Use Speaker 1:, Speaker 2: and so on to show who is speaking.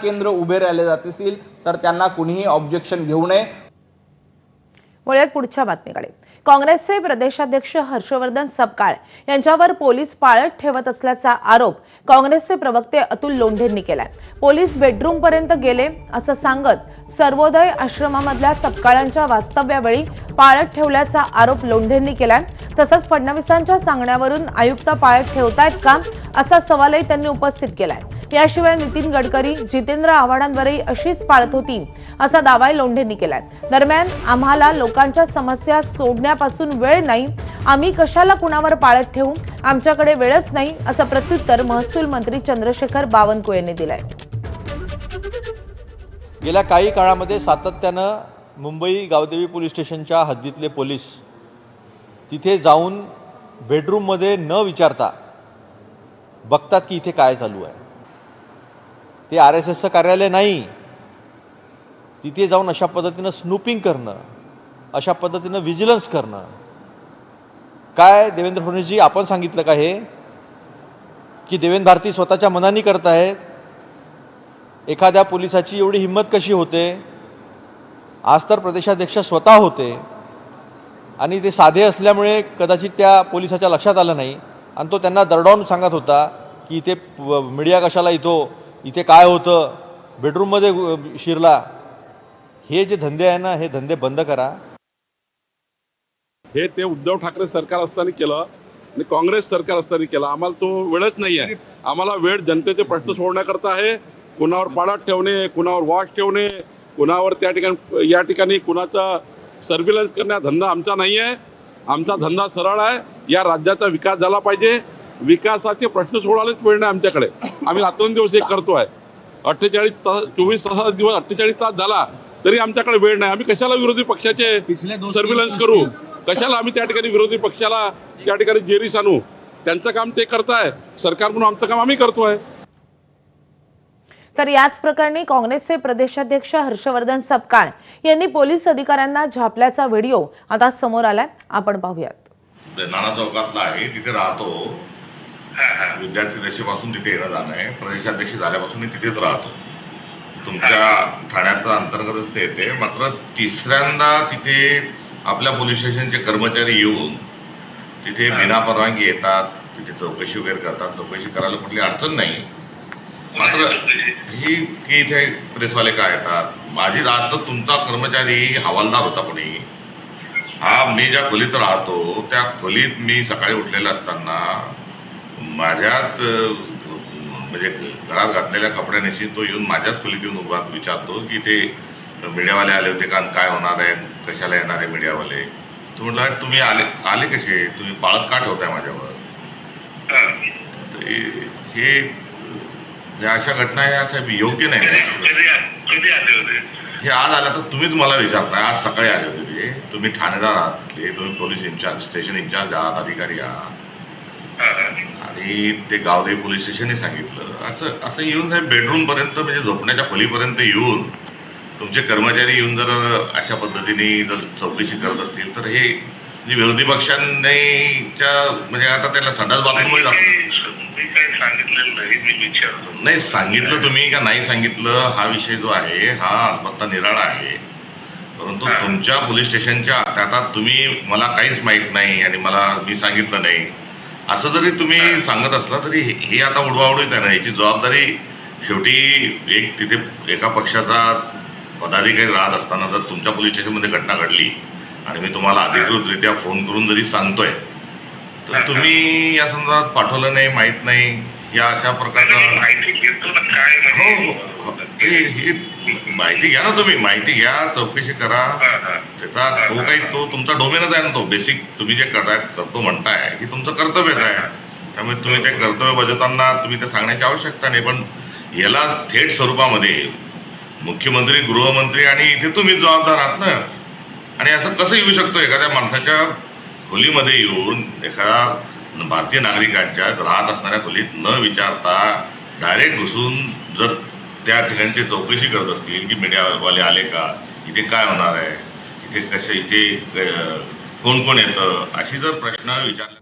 Speaker 1: केंद्र उभे राहिले जात असतील तर त्यांना कुणीही ऑब्जेक्शन घेऊ नये।
Speaker 2: वळूयात पुढच्या बातमीकडे। काँग्रेसचे प्रदेशाध्यक्ष हर्षवर्धन सपकाळ यांच्यावर पोलीस पाळत ठेवत असल्याचा आरोप काँग्रेसचे प्रवक्ते अतुल लोंढेंनी केलाय। पोलीस बेडरूम पर्यंत गेले असं सांगत सर्वोदय आश्रमामधल्या सपकाळांच्या वास्तव्यावेळी पाळत ठेवल्याचा आरोप लोंढेंनी केलाय। तसंच फडणवीसांच्या सांगण्यावरून आयुक्त पाळत ठेवतायत का असा सवालही त्यांनी उपस्थित केलाय। याशिवाय नितीन गडकरी, जितेंद्र आव्हाडांवरही अशीच पाळत होती असा दावाही लोंढेंनी केलाय। दरम्यान आम्हाला लोकांच्या समस्या सोडण्यापासून वेळ नाही, आम्ही कशाला कुणावर पाळत ठेवू, आमच्याकडे वेळच नाही असं प्रत्युत्तर महसूल मंत्री चंद्रशेखर बावनकुळे यांनी दिलंय।
Speaker 3: गेल्या काही काळामध्ये सातत्यानं मुंबई गावदेवी पोलीस स्टेशनच्या हद्दीतले पोलीस तिथे जाऊन बेडरूममध्ये न विचारता बघतात की इथे काय चालू आहे। ते RSSचं कार्यालय नाही, तिथे जाऊन अशा पद्धतीनं स्नूपिंग करणं, अशा पद्धतीनं विजिलन्स करणं काय देवेंद्र फडणवीसजी आपण सांगितलं का हे की देवेंद्र भारती स्वतःच्या मनाने करतायत? एखाद्या पोलिसाची एवढी हिंमत कशी होते? आज तर प्रदेशाध्यक्ष स्वतः होते आणि ते साधे असल्यामुळे कदाचित त्या पोलिसाच्या लक्षात आलं नाही आणि तो त्यांना दरडावून सांगत होता की इथे मीडिया कशाला येतो, इथे काय होतं, बेडरूममध्ये शिरला। हे जे धंदे आहे ना, हे धंदे बंद करा।
Speaker 4: हे ते उद्धव ठाकरे सरकार असताना केलं आणि काँग्रेस सरकार असताना केलं। आम्हाला तो वेळच नाही आहे। आम्हाला वेळ जनतेचे प्रश्न सोडवण्याकरता आहे। कुणावर पाळत ठेवणे, कुणावर वॉच ठेवणे, कुणावर या ठिकाणी कुणाचा सर्व्हिलन्स करण्या धंदा आमचा नाही आहे। आमचा धंदा सरळ आहे, या राज्याचा विकास झाला पाहिजे। विकासाचे प्रश्न सोडवायलाच वेळ नाही आमच्याकडे। आम्ही रात्रंदिवस एक करतोय। 48 तास 24 तास दिवस 48 तास झाला तरी आमच्याकडे वेळ नाही। आम्ही कशाला विरोधी पक्षाचे सर्व्हिलन्स करू? कशाला आम्ही त्या ठिकाणी विरोधी पक्षाला त्या ठिकाणी जेरीस आणू? त्यांचं काम ते करताय, सरकार म्हणून आमचं काम आम्ही करतोय।
Speaker 2: तर याच प्रकरणी काँग्रेसचे प्रदेशाध्यक्ष हर्षवर्धन सपकाळ यांनी पोलीस अधिकाऱ्यांना झापल्याचा व्हिडिओ आता समोर आलाय, आपण पाहूयात।
Speaker 5: नाना चौकातला आहे, तिथे राहतो। विद्यार्थी दशेपासून तिथे येणं जाणं आहे। प्रदेशाध्यक्ष झाल्यापासून मी तिथेच राहतो। तुमच्या ठाण्याचा अंतर्गतच ते येते। मात्र तिसऱ्यांदा तिथे आपल्या पोलीस स्टेशनचे कर्मचारी येऊन तिथे बिना परवानगी येतात, तिथे चौकशी वगैरे करतात। चौकशी करायला कुठली अडचण नाही, मात्र ही की इथे प्रेसवाले काय येतात। माझी आज तर तुमचा कर्मचारी हवालदार होता कोणी, हा मी ज्या खोलीत राहतो त्या खोलीत मी सकाळी उठलेला असताना माझ्यात म्हणजे घरात घातलेल्या कपड्यानेशी तो येऊन माझ्याच खोलीत येऊन उभा विचारतो की ते मीडियावाले आले होते का, काय होणार आहे, कशाला येणार आहे मीडियावाले? तो म्हटलं तुम्ही आले कसे, तुम्ही पाळत का ठेवताय माझ्यावर? हे अशा घटना आहे असं योग्य नाही। हे आज आल्या तर तुम्हीच मला विचारताय। आज सकाळी आले होते ते, तुम्ही ठाणेदार आहात तिथले, तुम्ही पोलीस इन्चार्ज स्टेशन इन्चार्ज आहात, अधिकारी आहात आणि ते गावदेवी पोलीस स्टेशनने सांगितलं असं येऊन बेडरूम पर्यंत म्हणजे झोपण्याच्या खोलीपर्यंत येऊन तुमचे कर्मचारी येऊन जर अशा पद्धतीने जर चौकशी करत असतील तर हे म्हणजे विरोधी पक्षांच्या म्हणजे आता त्याला संडास बाथरूममध्ये नाही सांगितलं तुम्ही का नाही सांगितलं हा विषय जो आहे हा अल्पत्ता निराळा आहे। परंतु तुमच्या पोलीस स्टेशनच्या आता तुम्ही मला काहीच माहित नाही आणि मी सांगितलं नाही असं जरी तुम्ही सांगत असला तरी हे आता उडवाउडीच आहे ना। याची जबाबदारी शेवटी एक तिथे एका पक्षाचा पदाधिकारी राहत असताना जर तुमच्या पोलीस स्टेशनमध्ये घटना घडली आणि मी तुम्हाला अधिकृतरित्या फोन करून जरी सांगतोय तर तुम्ही या संदर्भात पाठवलं नाही, माहित नाही, या अशा प्रकारचं ही माहिती घ्या ना तुम्ही, माहिती घ्या, चौकशी करा। त्याचा तो तुमचा डोमेनच आहे ना, तो बेसिक तुम्ही जे करतो म्हणताय हे तुमचं कर्तव्यच आहे। त्यामुळे तुम्ही ते कर्तव्य बजावताना तुम्ही ते सांगण्याची आवश्यकता नाही। पण याला थेट स्वरूपामध्ये मुख्यमंत्री, गृहमंत्री आणि इथे तुम्ही जबाबदार आहात ना। आणि असं कसं येऊ शकतो एखाद्या माणसाच्या खोलीमध्ये येऊन एखाद्या भारतीय नागरिकांच्या राहत असणाऱ्या खोलीत न विचारता डायरेक्ट घुसून जर त्या ठिकाणी ते चौकशी करत असतील की मीडियावाले आले का, इथे काय होणार आहे, इथे कोण कोण येतं, अशी जर प्रश्न विचारले